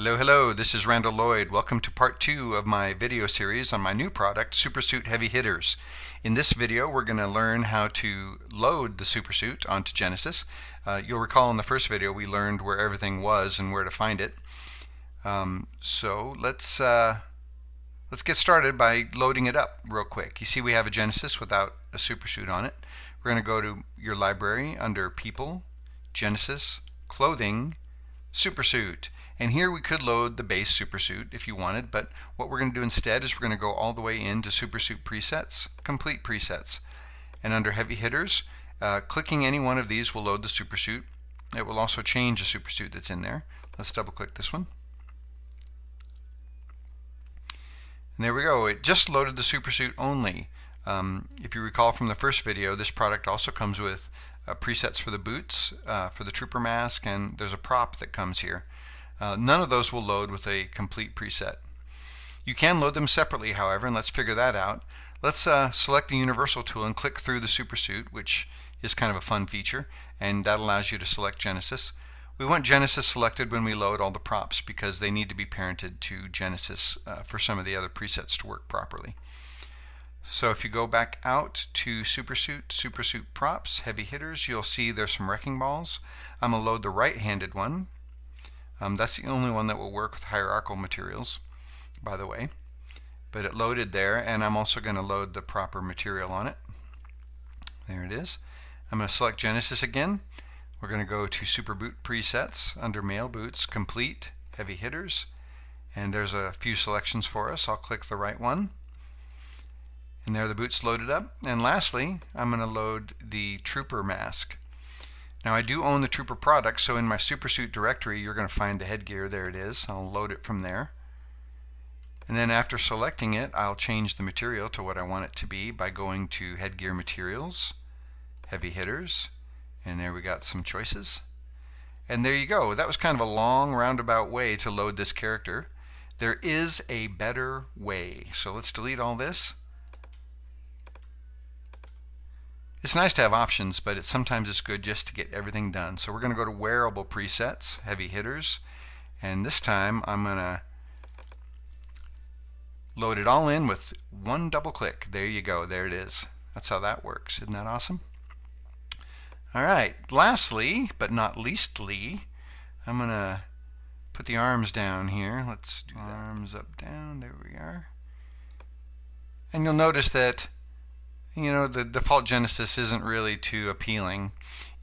Hello, this is Randall Lloyd. Welcome to part 2 of my video series on my new product, Supersuit Heavy Hitters. In this video, we're going to learn how to load the Supersuit onto Genesis. You'll recall in the first video we learned where everything was and where to find it. So let's get started by loading it up real quick. You see we have a Genesis without a Supersuit on it. We're going to go to your library under People, Genesis, Clothing, Supersuit. And here we could load the base Supersuit if you wanted, but what we're going to do instead is we're going to go all the way into Supersuit Presets, Complete Presets. And under Heavy Hitters, clicking any one of these will load the Supersuit. It will also change the Supersuit that's in there. Let's double click this one. And there we go. It just loaded the Supersuit only. If you recall from the first video, this product also comes with presets for the boots, for the trooper mask, and there's a prop that comes here. None of those will load with a complete preset. You can load them separately, however, and let's figure that out. Let's select the universal tool and click through the Supersuit, which is kind of a fun feature, and that allows you to select Genesis. We want Genesis selected when we load all the props because they need to be parented to Genesis for some of the other presets to work properly. So if you go back out to Supersuit, Supersuit Props, Heavy Hitters, you'll see there's some wrecking balls. I'm going to load the right-handed one. That's the only one that will work with hierarchical materials, by the way. But it loaded there, and I'm also going to load the proper material on it. There it is. I'm going to select Genesis again. We're going to go to Superboot Presets under Male Boots, Complete, Heavy Hitters. And there's a few selections for us. I'll click the right one. And there the boots loaded up. And lastly, I'm going to load the Trooper Mask. Now I do own the Trooper product, so in my Supersuit directory you're going to find the headgear. There it is. I'll load it from there. And then after selecting it, I'll change the material to what I want it to be by going to Headgear Materials, Heavy Hitters, and there we got some choices. And there you go. That was kind of a long roundabout way to load this character. There is a better way. So let's delete all this. It's nice to have options, but sometimes it's good just to get everything done. So we're going to go to Wearable Presets, Heavy Hitters, and this time I'm going to load it all in with one double click. There you go. There it is. That's how that works. Isn't that awesome? All right. Lastly, but not leastly, I'm going to put the arms down here. Let's do arms up, down. There we are. And you'll notice that the default Genesis isn't really too appealing.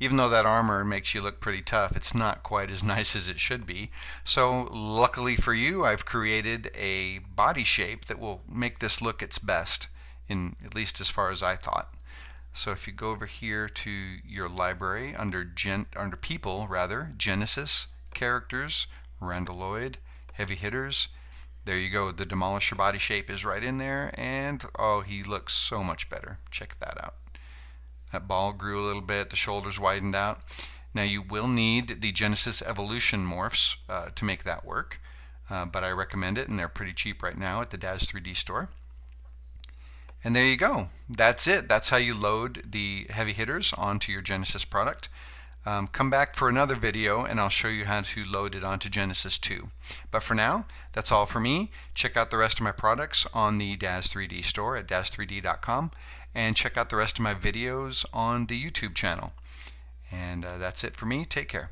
Even though that armor makes you look pretty tough, it's not quite as nice as it should be. So luckily for you, I've created a body shape that will make this look its best, at least as far as I thought. So if you go over here to your library under People, Genesis, Characters, Randall Lloyd, Heavy Hitters, there you go. The Demolisher body shape is right in there, and oh, he looks so much better. Check that out. That ball grew a little bit, the shoulders widened out. Now you will need the Genesis Evolution morphs to make that work, but I recommend it, and they're pretty cheap right now at the DAZ 3D store. And there you go. That's it. That's how you load the Heavy Hitters onto your Genesis product. Come back for another video and I'll show you how to load it onto Genesis 2. But for now, that's all for me. Check out the rest of my products on the DAZ 3D store at DAZ3D.com, and check out the rest of my videos on the YouTube channel. And that's it for me. Take care.